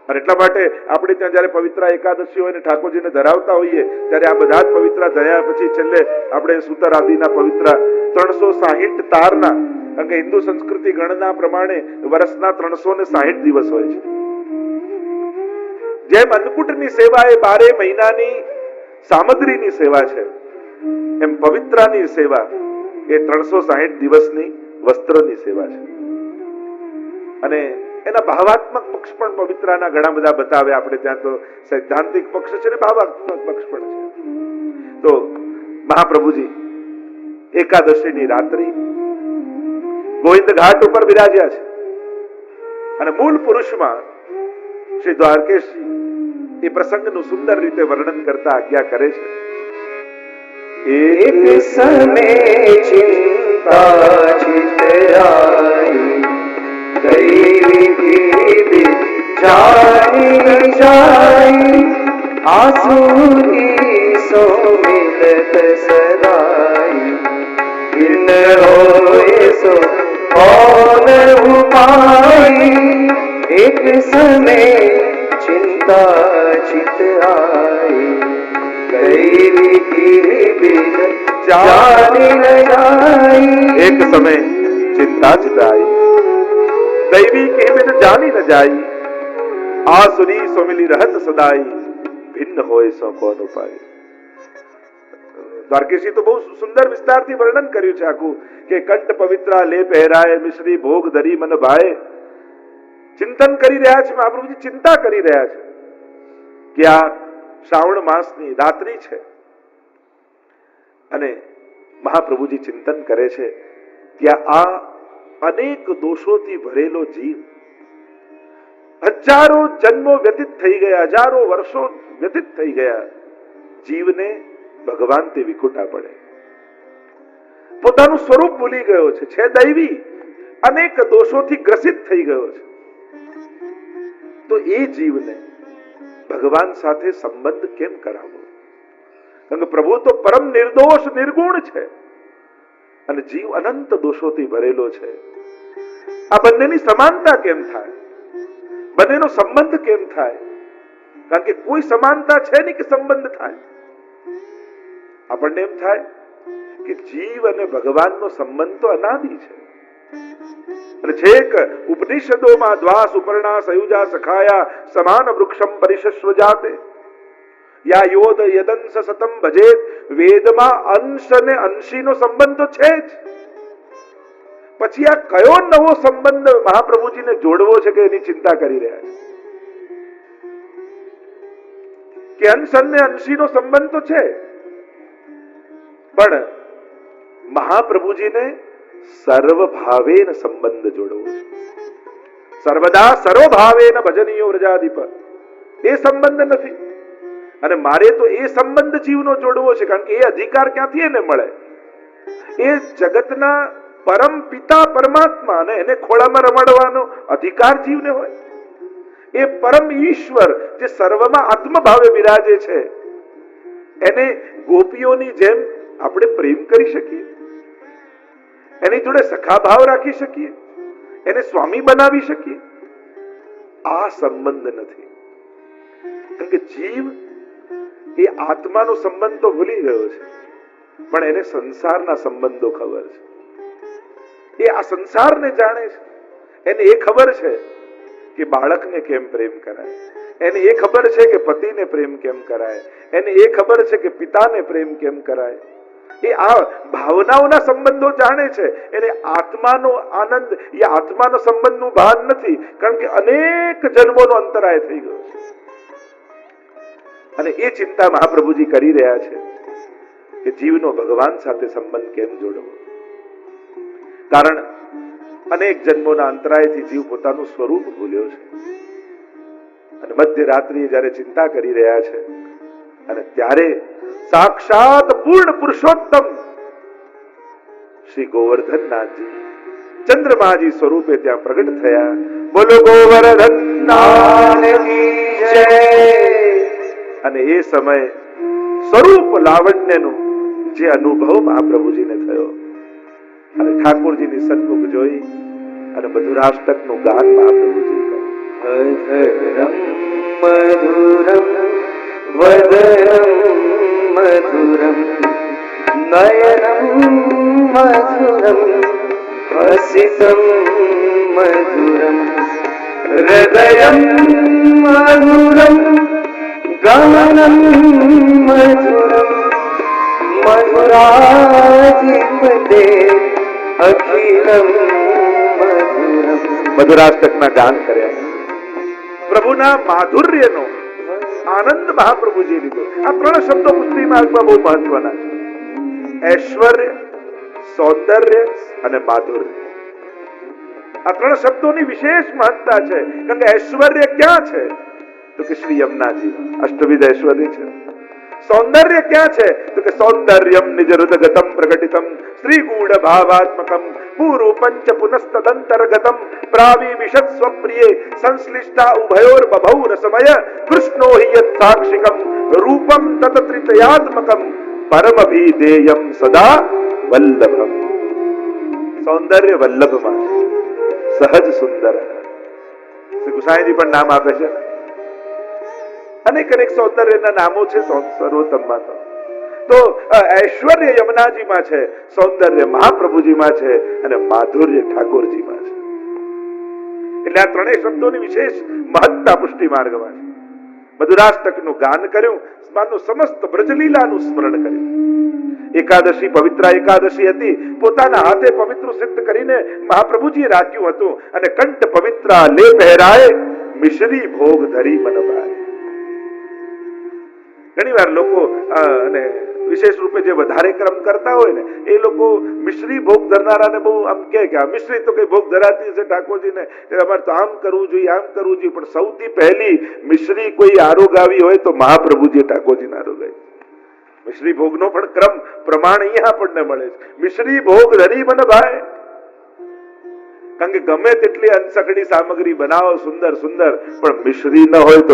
અને એટલા માટે આપણે ત્યાં જયારે પવિત્ર એકાદશી હોય ને ઠાકોરજીને ધરાવતા હોઈએ ત્યારે આ બધા જ પવિત્ર ધર્યા પછી છેલ્લે આપણે સૂતર આદિના પવિત્ર 360 તારના, કારણ કે હિન્દુ સંસ્કૃતિ ગણના પ્રમાણે વર્ષના 360 દિવસ હોય છે. જેમ અન્નકૂટની સેવા એ 12 મહિનાની સામગ્રીની સેવા છે, એમ પવિત્રાની સેવા એ 360 દિવસની વસ્ત્રની સેવા છે. અને એના ભાવાત્મક પક્ષ પણ પવિત્રાના ઘણા બધા બતાવે. આપણે ત્યાં તો સૈદ્ધાંતિક પક્ષ છે ને ભાવાત્મક પક્ષ પણ છે. તો મહાપ્રભુજી એકાદશીની રાત્રિ ગોવિંદ ઘાટ ઉપર બિરાજ્યા છે અને મૂળ પુરુષમાં શ્રી દ્વારકેશજી એ પ્રસંગનું સુંદર રીતે વર્ણન કરતા આજ્ઞા કરે છે. એક સમય ચિંતા ચિતરાઈ दैवी जानी जाई आसुरी सो मिलत सदाई बिन होए सो कौन उपाई एक समय चिंता चित आई दैवी बिन जानी जाई एक समय चिंता चित आई दैवी के बिन जानी न जाई आसुरी सो मिली रहत सदाई ભિન્ન હોય સો કોન ઉપાય. દ્વારકેશી તો બહુ સુંદર વિસ્તારથી વર્ણન કર્યું છે આખું કે કંઠ પવિત્રા લે પહેરાય મિશ્રી ભોગ ધરી મન ભાય. ચિંતન કરી રહ્યા છે મહાપ્રભુજી, ચિંતા કરી રહ્યા છે કે આ શ્રાવણ માસની રાત્રિ છે અને મહાપ્રભુજી ચિંતન કરે છે કે આ અનેક દોષોથી ભરેલો જીવ હજારો જન્મો વ્યતીત થઈ ગયા, હજારો વર્ષો વ્યતીત થઈ ગયા, જીવને ભગવાનથી વિખૂટા પડે, પોતાનું સ્વરૂપ ભૂલી ગયો છે દૈવી, અનેક દોષોથી ગ્રસિત થઈ ગયો છે. તો એ જીવને ભગવાન સાથે સંબંધ કેમ કરાવવો? કારણ કે પ્રભુ તો પરમ નિર્દોષ નિર્ગુણ છે અને જીવ અનંત દોષોથી ભરેલો છે. આ બંનેની સમાનતા કેમ થાય? બંનેનો સંબંધ કેમ થાય? કારણ કે કોઈ સમાનતા છે નહીં કે સંબંધ થાય. આપણને એમ થાય કે જીવ અને ભગવાનનો સંબંધ તો અનાદિ છે અને છેક ઉપનિષદોમાં દ્વાસ ઉપર્ણા સયુજા સખાયા સમાન વૃક્ષમ પરિશસ્વ જાતે યા યોદ યદંસ સતમ ભજેત, વેદમાં અંશ અને અંશીનો સંબંધ તો છે જ. પછી આ કયો નવો સંબંધ મહાપ્રભુજીને જોડવો છે કે એની ચિંતા કરી રહ્યા છે? કે અંશ અને અંશીનો સંબંધ તો છે, પણ મહાપ્રભુજીને સર્વભાવેન સંબંધ જોડવો છે. સર્વદા સર્વભાવેન ભજનીયો વ્રજાધિપ, એ સંબંધ નથી અને મારે તો એ સંબંધ જીવનો જોડવો છે. કારણ કે એ અધિકાર ક્યાંથી એને મળે? એ જગતના પરમ પિતા પરમાત્મા અને એને ખોળામાં રમાડવાનો અધિકાર જીવને હોય. એ પરમ ઈશ્વર જે સર્વમાં આત્મભાવે બિરાજે છે, એને ગોપીઓની જેમ આપણે પ્રેમ કરી શકીએ, એની જોડે સખા ભાવ રાખી શકીએ, એને સ્વામી બનાવી શકીએ? આ સંબંધ નથી. કારણ કે જીવ એ આત્માનો સંબંધ તો ભૂલી ગયો છે, પણ એને સંસારના સંબંધો ખબર છે. એ આ સંસારને જાણે છે. એને એ ખબર છે કે બાળકને કેમ પ્રેમ કરાય, એને એ ખબર છે કે પતિને પ્રેમ કેમ કરાય, એને એ ખબર છે કે પિતાને પ્રેમ કેમ કરાય. એ આ ભાવનાઓના સંબંધો જાણે છે. એને આત્માનો આનંદ, એ આત્માનો સંબંધનું ભાન નથી, કારણ કે અનેક જન્મોનો અંતરાય થઈ ગયો છે. અને એ ચિંતા મહાપ્રભુજી કરી રહ્યા છે કે જીવનો ભગવાન સાથે સંબંધ કેમ જોડવો. કારણ અનેક જન્મોના અંતરાયથી જીવ પોતાનું સ્વરૂપ ભૂલ્યો છે અને મધ્યરાત્રિએ જયારે ચિંતા કરી રહ્યા છે અને ત્યારે સાક્ષાત પૂર્ણ પુરુષોત્તમ શ્રી ગોવર્ધનનાથજી ચંદ્રમાજી સ્વરૂપે ત્યાં પ્રગટ થયા. બોલો ગોવર્ધનનાથ કી જય. અને એ સમય સ્વરૂપ લાવણ્યનો જે અનુભવ મહાપ્રભુજીને થયો અને ઠાકોરજીની સન્મુખ જોઈ અને મધુરાષ્ટકનું ગાન મહાપ્રભુજી કર્યું. अधरं मधुरं वदनं मधुरं नयनं मधुरं हसितं मधुरं हृदयं मधुरं गानं मधुरं मधुराधिपते अखिलं मधुरं. મધુરાષ્ટકના ગાન કર્યા. પ્રભુના માધુર્યનો આનંદ મહાપ્રભુજી લીધો. આ ત્રણ શબ્દો પુષ્ટિ માર્ગમાં બહુ મહત્વના છે. ઐશ્વર્ય, સૌંદર્ય અને માધુર્ય. આ ત્રણ શબ્દોની વિશેષ મહત્તા છે. કારણ કે ઐશ્વર્ય ક્યાં છે? તો કે શ્રી યમુનાજી અષ્ટવિધ ઐશ્વર્ય છે. સૌંદર્ય ક્યાં છે? તો કે સૌંદર્યમ નિજ હૃદગતમ પ્રકટિતમ શ્રી ગૂઢ ભાવાત્મકમ પૂર્વ પંચ પુનસ્તદંતર્ગતમ પ્રાવિવિશત સ્વપ્રિયે સંશ્લિષ્ટા ઉભયોર બભૌ રસમય કૃષ્ણો હિ યત સાક્ષિકમ રૂપમ તત ત્રિતયાત્મકમ પરમભિધેયમ સદા વલ્લભમ. સૌંદર્ય વલ્લભમાં સહજ સુંદર. શ્રી ગુસાઈજી પણ નામ આપે છે. અનેક અનેક સૌંદર્યના નામો છે સર્વોત્તમમાં. તો ઐશ્વર્ય યમુનાજીમાં છે, સૌંદર્ય મહાપ્રભુજીમાં છે અને માધુર્ય ઠાકોરજીમાં છે. એટલે આ ત્રણેય શબ્દોની વિશેષ મહત્તા પુષ્ટિ માર્ગમાં છે. મધુરાષ્ટકનું ગાન કર્યું, સમસ્ત બ્રજલીલાનું સ્મરણ કર્યું. એકાદશી પવિત્ર એકાદશી હતી. પોતાના હાથે પવિત્ર સિદ્ધ કરીને મહાપ્રભુજીએ રાખ્યું હતું અને કંઠ પવિત્ર લે પહેરાય મિશ્રી ભોગ ધરી મન ભાય. ઘણી વાર લોકો અને વિશેષ રૂપે જે વધારે ક્રમ કરતા હોય ને એ લોકો મિશ્રી ભોગ ધરનારાને બહુ આમ કે આ મિશ્રી તો કઈ ભોગ ધરાતી છે ઠાકોરજીને, અમારે તો આમ કરવું જોઈએ આમ કરવું જોઈએ. પણ સૌથી પહેલી મિશ્રી કોઈ આરોગાવી હોય તો મહાપ્રભુજીએ ઠાકોરજીને આરોગાવી. મિશ્રી ભોગનો પણ ક્રમ પ્રમાણ અહીંયા આપણને મળે છે. મિશ્રી ભોગ ધરી મન ભાય. કારણ કે ગમે તેટલી અનસકડી સામગ્રી બનાવો સુંદર સુંદર, પણ મિશ્રી ન હોય તો